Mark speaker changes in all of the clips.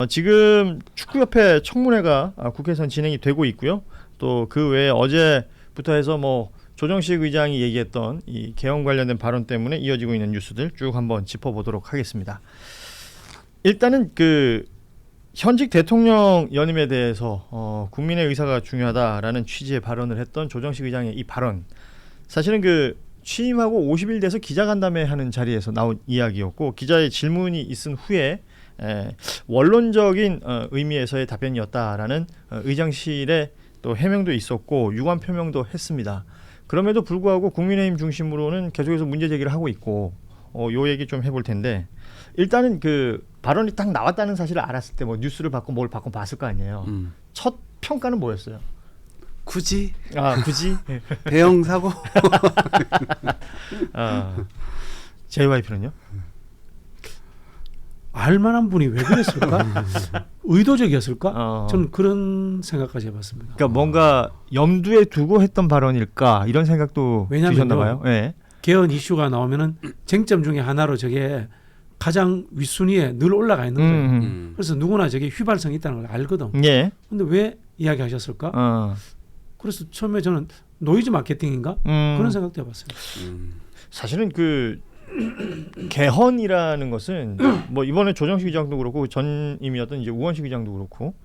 Speaker 1: 지금 축구협회 청문회가 국회에서 진행이 되고 있고요. 또 그 외에 어제부터 해서 조정식 의장이 얘기했던 이 개헌 관련된 발언 때문에 이어지고 있는 뉴스들 쭉 한번 짚어보도록 하겠습니다. 일단은 그 현직 대통령 연임에 대해서 국민의 의사가 중요하다라는 취지의 발언을 했던 조정식 의장의 이 발언, 사실은 그 취임하고 50일 돼서 기자간담회 하는 자리에서 나온 이야기였고, 기자의 질문이 있은 후에 원론적인 의미에서의 답변이었다라는 의장실의 또 해명도 있었고 유감 표명도 했습니다. 그럼에도 불구하고 국민의힘 중심으로는 계속해서 문제 제기를 하고 있고, 요 얘기 좀 해볼 텐데, 일단은 그 발언이 딱 나왔다는 사실을 알았을 때 뉴스를 받고 뭘 받고 봤을 거 아니에요. 첫 평가는 뭐였어요?
Speaker 2: 굳이?
Speaker 1: 굳이?
Speaker 2: 대형 사고?
Speaker 1: JYP는요?
Speaker 3: 알만한 분이 왜 그랬을까? 의도적이었을까? 저는 그런 생각까지 해봤습니다.
Speaker 1: 그러니까 뭔가 염두에 두고 했던 발언일까 이런 생각도 드셨나 봐요. 네.
Speaker 3: 개헌 이슈가 나오면은 쟁점 중에 하나로 저게 가장 윗순위에 늘 올라가 있는 거예요. 그래서 누구나 저게 휘발성이 있다는 걸 알거든.
Speaker 1: 예.
Speaker 3: 근데 왜 이야기하셨을까? 그래서 처음에 저는 노이즈 마케팅인가? 그런 생각도 해봤어요.
Speaker 1: 사실은 그 개헌이라는 것은 이번에 조정식 의장도 그렇고 전임이었던 이제 우원식 의장도 그렇고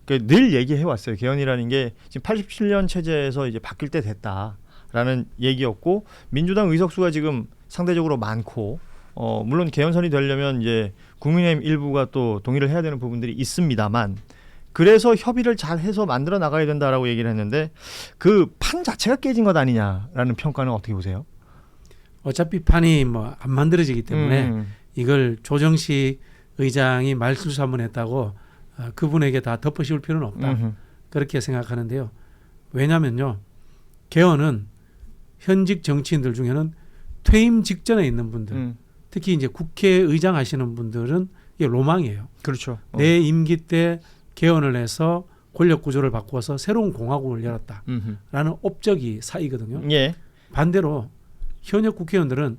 Speaker 1: 늘 얘기해 왔어요. 개헌이라는 게 지금 87년 체제에서 이제 바뀔 때 됐다라는 얘기였고, 민주당 의석수가 지금 상대적으로 많고, 물론 개헌선이 되려면 이제 국민의힘 일부가 또 동의를 해야 되는 부분들이 있습니다만, 그래서 협의를 잘 해서 만들어 나가야 된다라고 얘기를 했는데, 그 판 자체가 깨진 것 아니냐라는 평가는 어떻게 보세요?
Speaker 3: 어차피 판이 안 만들어지기 때문에 이걸 조정식 의장이 말실수 한번 했다고 그분에게 다 덮어씌울 필요는 없다. 그렇게 생각하는데요. 왜냐면요, 개헌은 현직 정치인들 중에는 퇴임 직전에 있는 분들, 특히 이제 국회의장 하시는 분들은 이게 로망이에요.
Speaker 1: 그렇죠.
Speaker 3: 내 임기 때 개헌을 해서 권력 구조를 바꾸어서 새로운 공화국을 열었다라는 업적이 사이거든요.
Speaker 1: 예.
Speaker 3: 반대로 현역 국회의원들은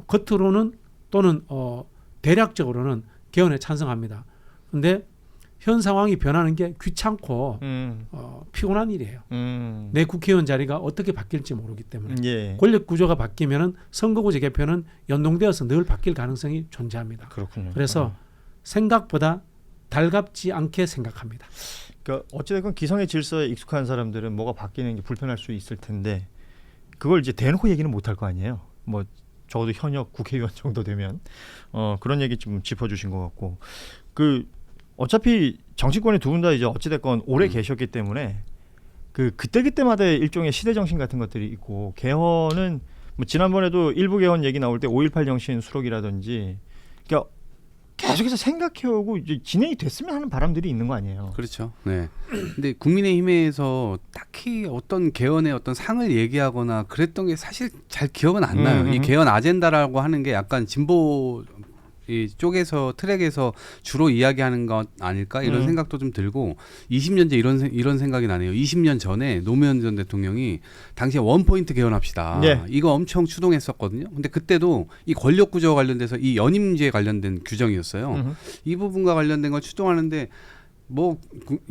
Speaker 3: 겉으로는 또는 대략적으로는 개헌에 찬성합니다. 그런데 현 상황이 변하는 게 귀찮고 피곤한 일이에요. 내 국회의원 자리가 어떻게 바뀔지 모르기 때문에.
Speaker 1: 예.
Speaker 3: 권력 구조가 바뀌면은 선거구제 개편은 연동되어서 늘 바뀔 가능성이 존재합니다.
Speaker 1: 그렇군요.
Speaker 3: 그래서 생각보다 달갑지 않게 생각합니다.
Speaker 1: 그러니까 어찌됐건 기성의 질서에 익숙한 사람들은 뭐가 바뀌는 게 불편할 수 있을 텐데, 그걸 이제 대놓고 얘기는 못할 거 아니에요. 적어도 현역 국회의원 정도 되면 그런 얘기 좀 짚어주신 것 같고, 그 어차피 정치권에 두 분 다 이제 어찌됐건 오래 계셨기 때문에 그때마다의 일종의 시대 정신 같은 것들이 있고, 개헌은 지난번에도 일부 개헌 얘기 나올 때 5.18 정신 수록이라든지, 그러니까 계속해서 생각해오고 이제 진행이 됐으면 하는 바람들이 있는 거 아니에요.
Speaker 2: 그렇죠. 네. 근데 국민의힘에서 딱히 어떤 개헌의 어떤 상을 얘기하거나 그랬던 게 사실 잘 기억은 안 나요. 이 개헌 아젠다라고 하는 게 약간 진보 이 쪽에서 트랙에서 주로 이야기하는 것 아닐까 이런 생각도 좀 들고, 20년째 이런 생각이 나네요. 20년 전에 노무현 전 대통령이 당시에 원포인트 개헌합시다.
Speaker 1: 예.
Speaker 2: 이거 엄청 추동했었거든요. 근데 그때도 이 권력 구조 관련돼서 이 연임제 관련된 규정이었어요. 이 부분과 관련된 걸 추동하는데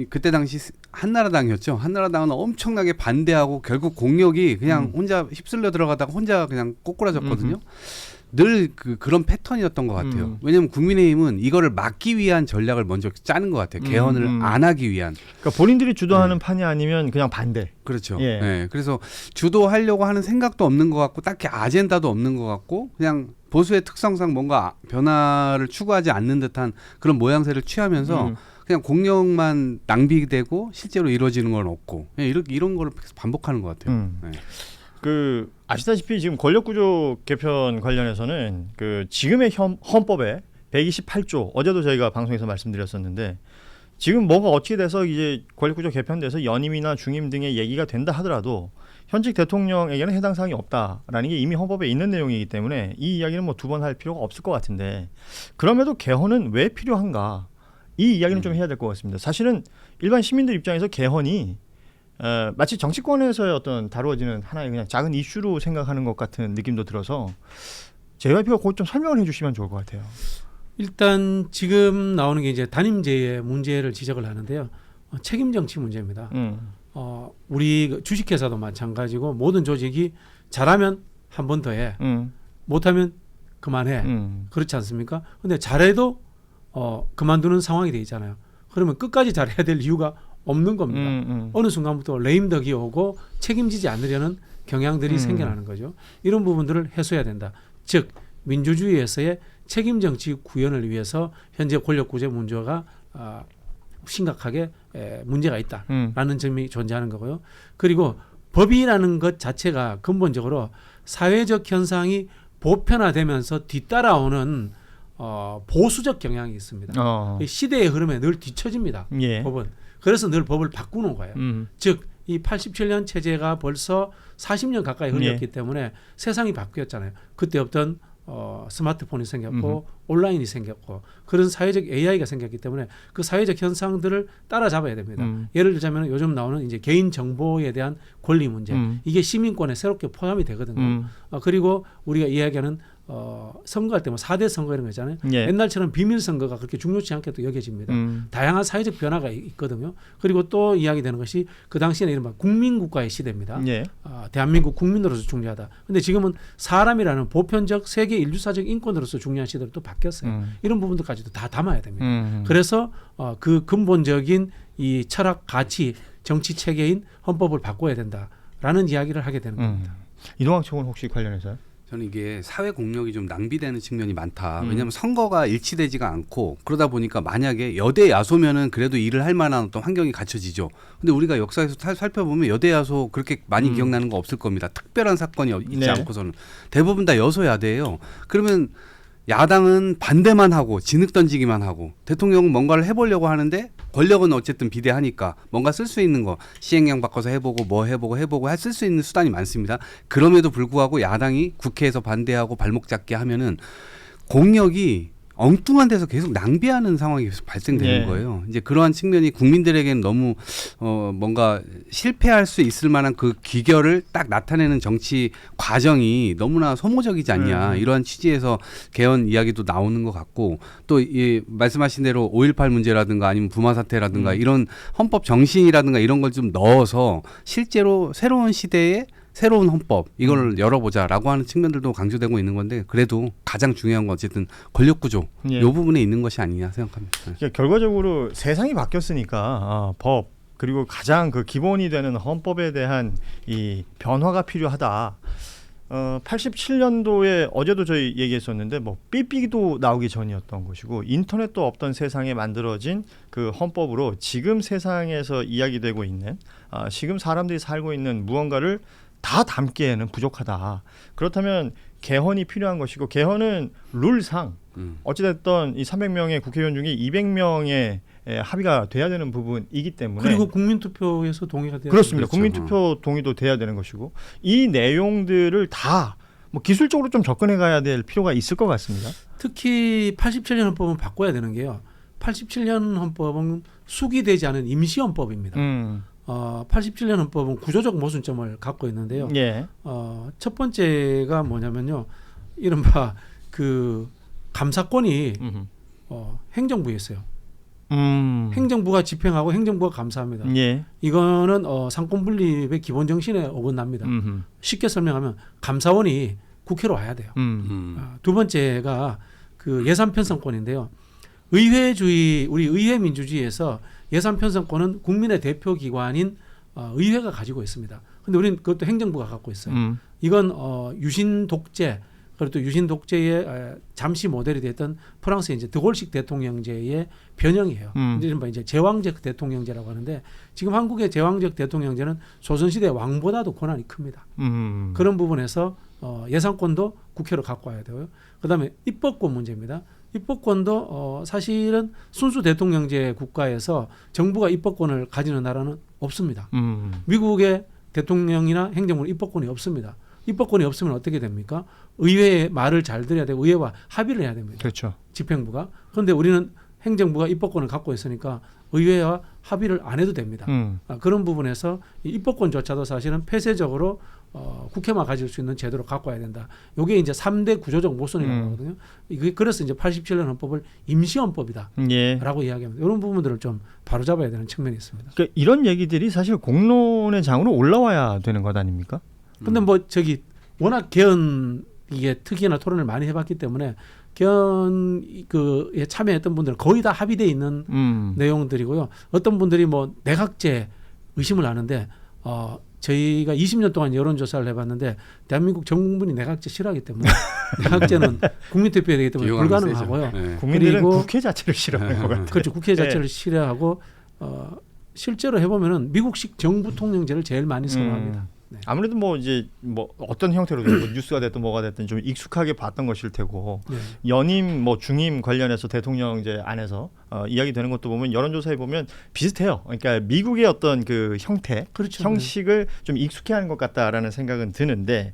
Speaker 2: 그때 당시 한나라당이었죠. 한나라당은 엄청나게 반대하고 결국 공력이 그냥 혼자 휩쓸려 들어가다가 혼자 그냥 꼬꾸라졌거든요. 늘 그런 패턴이었던 것 같아요. 왜냐하면 국민의힘은 이거를 막기 위한 전략을 먼저 짜는 것 같아요. 개헌을 안 하기 위한.
Speaker 1: 그러니까 본인들이 주도하는 판이 아니면 그냥 반대.
Speaker 2: 그렇죠.
Speaker 1: 예.
Speaker 2: 네. 그래서 주도하려고 하는 생각도 없는 것 같고, 딱히 아젠다도 없는 것 같고, 그냥 보수의 특성상 뭔가 변화를 추구하지 않는 듯한 그런 모양새를 취하면서 그냥 공력만 낭비되고 실제로 이루어지는 건 없고, 이런 거를 반복하는 것 같아요. 네.
Speaker 1: 아시다시피 지금 권력구조 개편 관련해서는 지금의 헌법에 128조, 어제도 저희가 방송에서 말씀드렸었는데, 지금 뭐가 어찌 돼서 이제 권력구조 개편돼서 연임이나 중임 등의 얘기가 된다 하더라도 현직 대통령에게는 해당 사항이 없다라는 게 이미 헌법에 있는 내용이기 때문에 이 이야기는 두 번 할 필요가 없을 것 같은데, 그럼에도 개헌은 왜 필요한가, 이 이야기는 좀 해야 될 것 같습니다. 사실은 일반 시민들 입장에서 개헌이 마치 정치권에서의 어떤 다루어지는 하나의 그냥 작은 이슈로 생각하는 것 같은 느낌도 들어서 JYP가 그것 좀 설명을 해주시면 좋을 것 같아요.
Speaker 3: 일단 지금 나오는 게 이제 단임제의 문제를 지적을 하는데요. 책임 정치 문제입니다. 우리 그 주식회사도 마찬가지고 모든 조직이 잘하면 한 번 더 해. 못하면 그만해. 그렇지 않습니까? 근데 잘해도 그만두는 상황이 돼 있잖아요. 그러면 끝까지 잘해야 될 이유가 없는 겁니다. 어느 순간부터 레임덕이 오고 책임지지 않으려는 경향들이 생겨나는 거죠. 이런 부분들을 해소해야 된다. 즉 민주주의에서의 책임 정치 구현을 위해서 현재 권력 구조 문제가 심각하게 문제가 있다라는 점이 존재하는 거고요. 그리고 법이라는 것 자체가 근본적으로 사회적 현상이 보편화되면서 뒤따라오는 보수적 경향이 있습니다. 시대의 흐름에 늘 뒤처집니다.
Speaker 1: 예.
Speaker 3: 법은. 그래서 늘 법을 바꾸는 거예요. 즉 이 87년 체제가 벌써 40년 가까이 흘렸기 때문에 세상이 바뀌었잖아요. 그때 없던 스마트폰이 생겼고 온라인이 생겼고 그런 사회적 AI가 생겼기 때문에 그 사회적 현상들을 따라잡아야 됩니다. 예를 들자면 요즘 나오는 이제 개인 정보에 대한 권리 문제 이게 시민권에 새롭게 포함이 되거든요. 그리고 우리가 이야기하는 선거할 때 뭐 4대 선거 이런 거 있잖아요.
Speaker 1: 예.
Speaker 3: 옛날처럼 비밀 선거가 그렇게 중요치 않게 또 여겨집니다. 다양한 사회적 변화가 있거든요. 그리고 또 이야기되는 것이 그 당시에는 이른바 국민국가의 시대입니다.
Speaker 1: 예.
Speaker 3: 대한민국 국민으로서 중요하다. 근데 지금은 사람이라는 보편적 세계 인류사적 인권으로서 중요한 시대로 또 바뀌었어요. 이런 부분들까지도 다 담아야 됩니다. 그래서 그 근본적인 이 철학 가치 정치 체계인 헌법을 바꿔야 된다라는 이야기를 하게 되는 겁니다.
Speaker 1: 이동학 총은 혹시 관련해서요?
Speaker 2: 저는 이게 사회 공력이 좀 낭비되는 측면이 많다. 왜냐하면 선거가 일치되지가 않고 그러다 보니까 만약에 여대 야소면은 그래도 일을 할 만한 어떤 환경이 갖춰지죠. 근데 우리가 역사에서 살펴보면 여대 야소 그렇게 많이 기억나는 거 없을 겁니다. 특별한 사건이 있지
Speaker 1: 네.
Speaker 2: 않고서는 대부분 다 여소야대예요. 그러면 야당은 반대만 하고 진흙 던지기만 하고 대통령은 뭔가를 해보려고 하는데 권력은 어쨌든 비대하니까 뭔가 쓸 수 있는 거 시행령 바꿔서 해보고 뭐 해보고 쓸 수 있는 수단이 많습니다. 그럼에도 불구하고 야당이 국회에서 반대하고 발목 잡게 하면은 공력이 엉뚱한 데서 계속 낭비하는 상황이 계속 발생되는
Speaker 1: 예.
Speaker 2: 거예요. 이제 그러한 측면이 국민들에게는 너무 뭔가 실패할 수 있을 만한 그 귀결을 딱 나타내는 정치 과정이 너무나 소모적이지 않냐 이러한 취지에서 개헌 이야기도 나오는 것 같고 또 이 말씀하신 대로 5.18 문제라든가 아니면 부마 사태라든가 이런 헌법 정신이라든가 이런 걸 좀 넣어서 실제로 새로운 시대에 새로운 헌법 이걸 열어보자라고 하는 측면들도 강조되고 있는 건데 그래도 가장 중요한 건 어쨌든 권력구조
Speaker 1: 예.
Speaker 2: 이 부분에 있는 것이 아니냐 생각합니다.
Speaker 1: 그러니까 결과적으로 세상이 바뀌었으니까 법 그리고 가장 그 기본이 되는 헌법에 대한 이 변화가 필요하다. 87년도에 어제도 저희 얘기했었는데 뭐 삐삐도 나오기 전이었던 것이고 인터넷도 없던 세상에 만들어진 그 헌법으로 지금 세상에서 이야기되고 있는 지금 사람들이 살고 있는 무언가를 다 담기에는 부족하다. 그렇다면 개헌이 필요한 것이고 개헌은 룰상 어찌됐든 이 300명의 국회의원 중에 200명의 합의가 돼야 되는 부분이기 때문에
Speaker 3: 그리고 국민투표에서 동의가 돼야
Speaker 1: 그렇습니다.
Speaker 2: 그렇죠.
Speaker 1: 국민투표 동의도 돼야 되는 것이고 이 내용들을 다 뭐 기술적으로 좀 접근해 가야 될 필요가 있을 것 같습니다.
Speaker 3: 특히 87년 헌법은 바꿔야 되는 게요. 87년 헌법은 숙의되지 않은 임시헌법입니다. 87년 헌법은 구조적 모순점을 갖고 있는데요.
Speaker 1: 예.
Speaker 3: 첫 번째가 뭐냐면요. 이른바 그 감사권이 행정부에 있어요. 행정부가 집행하고 행정부가 감사합니다.
Speaker 1: 예.
Speaker 3: 이거는 상권 분립의 기본 정신에 어긋납니다. 쉽게 설명하면 감사원이 국회로 와야 돼요. 두 번째가 그 예산 편성권인데요. 의회주의, 우리 의회 민주주의에서 예산 편성권은 국민의 대표 기관인 의회가 가지고 있습니다. 근데 우리는 그것도 행정부가 갖고 있어요. 이건 유신 독재, 그리고 또 유신 독재의 잠시 모델이 됐던 프랑스의 이제 드골식 대통령제의 변형이에요. 이제 제왕적 대통령제라고 하는데 지금 한국의 제왕적 대통령제는 조선시대 왕보다도 권한이 큽니다. 그런 부분에서 예산권도 국회로 갖고 와야 되고요. 그다음에 입법권 문제입니다. 입법권도 사실은 순수 대통령제 국가에서 정부가 입법권을 가지는 나라는 없습니다. 미국의 대통령이나 행정부는 입법권이 없습니다. 입법권이 없으면 어떻게 됩니까? 의회의 말을 잘 들어야 되고 의회와 합의를 해야 됩니다.
Speaker 1: 그렇죠.
Speaker 3: 집행부가. 그런데 우리는 행정부가 입법권을 갖고 있으니까 의회와 합의를 안 해도 됩니다. 그런 부분에서 이 입법권조차도 사실은 폐쇄적으로 국회만 가질 수 있는 제도로 갖고 와야 된다. 이게 이제 3대 구조적 모순이라고 하거든요. 이게 그래서 이제 87년 헌법을 임시헌법이다라고
Speaker 1: 예.
Speaker 3: 이야기합니다. 이런 부분들을 좀 바로잡아야 되는 측면이 있습니다.
Speaker 1: 그러니까 이런 얘기들이 사실 공론의 장으로 올라와야 되는 것 아닙니까?
Speaker 3: 근데 뭐 저기 워낙 개헌 이게 특위나 토론을 많이 해봤기 때문에 개헌 그에 참여했던 분들은 거의 다 합의돼 있는 내용들이고요. 어떤 분들이 뭐 내각제 의심을 하는데 저희가 20년 동안 여론조사를 해봤는데 대한민국 전 국민이 내각제 싫어하기 때문에 내각제는 국민투표해야 되기 때문에 불가능하고요.
Speaker 2: 네.
Speaker 1: 국민들은
Speaker 3: 그리고
Speaker 1: 국회 자체를 싫어하는 것 같아요.
Speaker 3: 그렇죠. 국회 자체를 싫어하고 실제로 해보면은 미국식 정부 통령제를 제일 많이 선호합니다. 네.
Speaker 1: 아무래도 뭐 이제 뭐 어떤 형태로든 뭐 뉴스가 됐든 뭐가 됐든 좀 익숙하게 봤던 것일 테고
Speaker 3: 네.
Speaker 1: 연임 뭐 중임 관련해서 대통령제 안에서 이야기되는 것도 보면 여론조사에 보면 비슷해요. 그러니까 미국의 어떤 그 형태,
Speaker 3: 그렇죠.
Speaker 1: 형식을 좀 익숙해하는 것 같다라는 생각은 드는데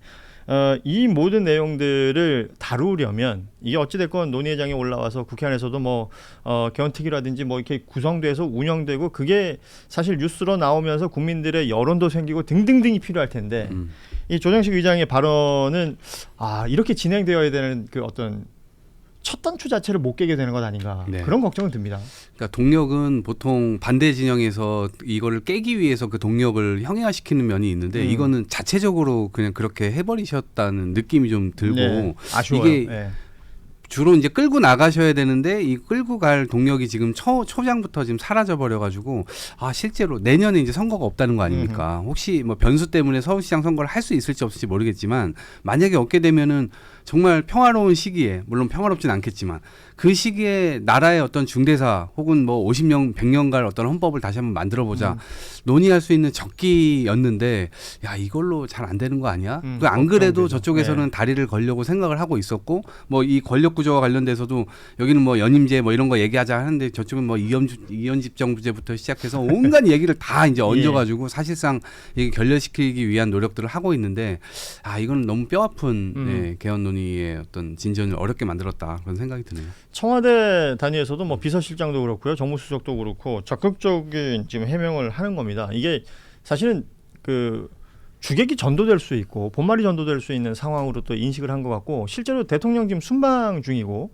Speaker 1: 이 모든 내용들을 다루려면 이게 어찌됐건 논의회장에 올라와서 국회 안에서도 뭐 개헌특위라든지 뭐 이렇게 구성돼서 운영되고 그게 사실 뉴스로 나오면서 국민들의 여론도 생기고 등등등이 필요할 텐데 이 조정식 의장의 발언은 이렇게 진행되어야 되는 그 어떤 첫 단추 자체를 못 깨게 되는 것 아닌가
Speaker 2: 네.
Speaker 1: 그런 걱정은 듭니다.
Speaker 2: 그러니까 동력은 보통 반대 진영에서 이거를 깨기 위해서 그 동력을 형해화시키는 면이 있는데 이거는 자체적으로 그냥 그렇게 해버리셨다는 느낌이 좀 들고
Speaker 1: 네, 아쉬워요.
Speaker 2: 이게
Speaker 1: 네.
Speaker 2: 주로 이제 끌고 나가셔야 되는데 이 끌고 갈 동력이 지금 초장부터 지금 사라져 버려가지고 실제로 내년에 이제 선거가 없다는 거 아닙니까? 혹시 뭐 변수 때문에 서울시장 선거를 할 수 있을지 없을지 모르겠지만 만약에 얻게 되면은 정말 평화로운 시기에 물론 평화롭진 않겠지만 그 시기에 나라의 어떤 중대사 혹은 뭐 50년 100년간 어떤 헌법을 다시 한번 만들어보자 논의할 수 있는 적기였는데 야 이걸로 잘 안 되는 거 아니야? 안 그래도 저쪽에서는
Speaker 1: 네.
Speaker 2: 다리를 걸려고 생각을 하고 있었고 뭐 이 권력 구조와 관련돼서도 여기는 뭐 연임제 뭐 이런 거 얘기하자 하는데 저쪽은 뭐 이연집 정부제부터 시작해서 온갖 얘기를 다 이제 얹어가지고 사실상 이게 결렬시키기 위한 노력들을 하고 있는데 이건 너무 뼈아픈 개헌 논의의 어떤 진전을 어렵게 만들었다 그런 생각이 드네요.
Speaker 1: 청와대 단위에서도 뭐 비서실장도 그렇고요, 정무수석도 그렇고 적극적인 지금 해명을 하는 겁니다. 이게 사실은 그 주객이 전도될 수 있고 본말이 전도될 수 있는 상황으로 또 인식을 한 것 같고 실제로 대통령 지금 순방 중이고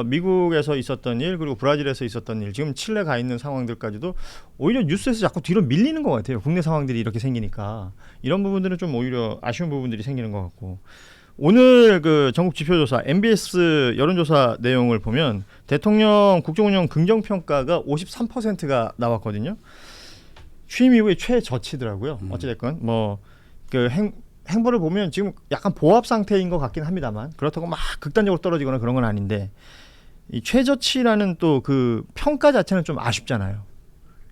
Speaker 1: 미국에서 있었던 일 그리고 브라질에서 있었던 일 지금 칠레 가 있는 상황들까지도 오히려 뉴스에서 자꾸 뒤로 밀리는 것 같아요. 국내 상황들이 이렇게 생기니까 이런 부분들은 좀 오히려 아쉬운 부분들이 생기는 것 같고. 오늘 그 전국 지표조사 MBS 여론조사 내용을 보면 대통령 국정운영 긍정평가가 53%가 나왔거든요. 취임 이후에 최저치더라고요. 어찌됐건 뭐 그 행보를 보면 지금 약간 보합 상태인 것 같긴 합니다만 그렇다고 막 극단적으로 떨어지거나 그런 건 아닌데 이 최저치라는 또 그 평가 자체는 좀 아쉽잖아요.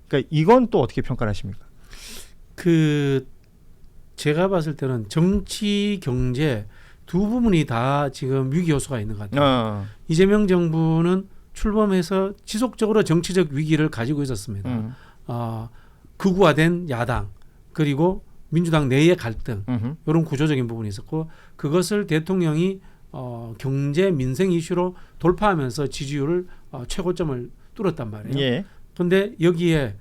Speaker 1: 그러니까 이건 또 어떻게 평가를 하십니까?
Speaker 3: 제가 봤을 때는 정치, 경제 두 부분이 다 지금 위기 요소가 있는 것 같아요. 이재명 정부는 출범해서 지속적으로 정치적 위기를 가지고 있었습니다. 극우화된 야당 그리고 민주당 내의 갈등 이런 구조적인 부분이 있었고 그것을 대통령이 경제 민생 이슈로 돌파하면서 지지율을 최고점을 뚫었단 말이에요. 그런데 여기에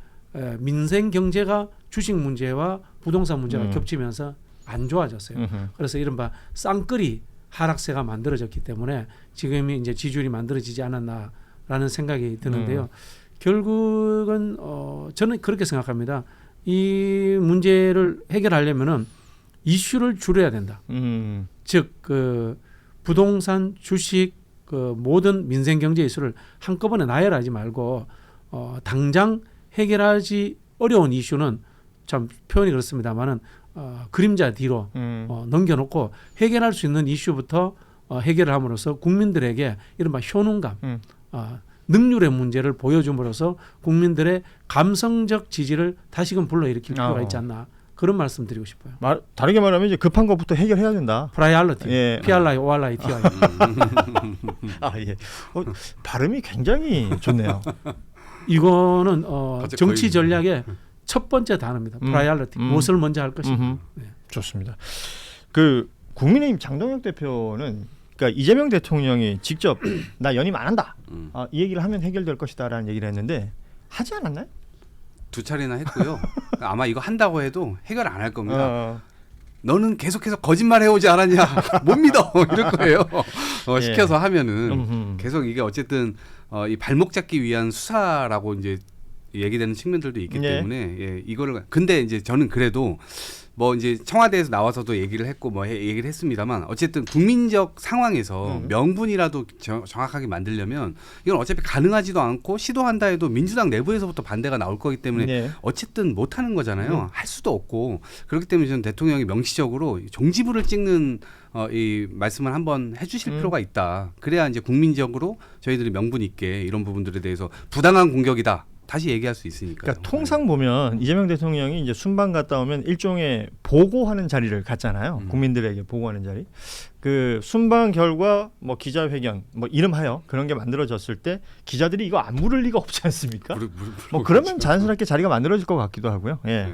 Speaker 3: 민생 경제가 주식 문제와 부동산 문제가 겹치면서 안 좋아졌어요. 그래서 이른바 쌍끌이 하락세가 만들어졌기 때문에 지금 이제 지지율이 만들어지지 않았나라는 생각이 드는데요. 결국은 저는 그렇게 생각합니다. 이 문제를 해결하려면은 이슈를 줄여야 된다. 즉 그 부동산, 주식, 그 모든 민생 경제 이슈를 한꺼번에 나열하지 말고 당장 해결하지 어려운 이슈는 참 표현이 그렇습니다만은 그림자 뒤로 넘겨놓고 해결할 수 있는 이슈부터 해결을 함으로써 국민들에게 이른바 효능감, 능률의 문제를 보여줌으로써 국민들의 감성적 지지를 다시금 불러일으킬 필요가 있지 않나 그런 말씀 드리고 싶어요.
Speaker 1: 다르게 말하면 이제 급한 것부터 해결해야 된다.
Speaker 3: 프라이얼리티, PRI, ORI, TI.
Speaker 1: 예. 발음이 굉장히 좋네요.
Speaker 3: 이거는 정치 전략의 첫 번째 단어입니다. 프라이얼리티, 무엇을 먼저 할 것인가. 네.
Speaker 1: 좋습니다. 그 국민의힘 장동혁 대표는 그러니까 이재명 대통령이 직접 나 연임 안 한다. 이 얘기를 하면 해결될 것이다라는 얘기를 했는데 하지 않았나요?
Speaker 2: 2차례나 했고요. 아마 이거 한다고 해도 해결 안 할 겁니다. 너는 계속해서 거짓말 해오지 않았냐? 못 믿어 이럴 거예요.
Speaker 1: 예.
Speaker 2: 시켜서 하면은
Speaker 1: 음흠.
Speaker 2: 계속 이게 어쨌든 이 발목 잡기 위한 수사라고 이제 얘기되는 측면들도 있기
Speaker 1: 예.
Speaker 2: 때문에 예, 이거를 근데 이제 저는 그래도 뭐 이제 청와대에서 나와서도 얘기를 했고 뭐 얘기를 했습니다만 어쨌든 국민적 상황에서 명분이라도 정확하게 만들려면 이건 어차피 가능하지도 않고 시도한다 해도 민주당 내부에서부터 반대가 나올 거기 때문에
Speaker 1: 예.
Speaker 2: 어쨌든 못 하는 거잖아요. 할 수도 없고 그렇기 때문에 저는 대통령이 명시적으로 종지부를 찍는 이 말씀을 한번 해주실 필요가 있다. 그래야 이제 국민적으로 저희들이 명분 있게 이런 부분들에 대해서 부당한 공격이다. 다시 얘기할 수 있으니까요.
Speaker 1: 그러니까 통상 보면 이재명 대통령이 이제 순방 갔다 오면 일종의 보고하는 자리를 갖잖아요. 국민들에게 보고하는 자리. 그 순방 결과 뭐 기자회견 뭐 이름하여 그런 게 만들어졌을 때 기자들이 이거 안 물을 리가 없지 않습니까? 뭐 그러면 자연스럽게 자리가 만들어질 것 같기도 하고요. 예.
Speaker 2: 네.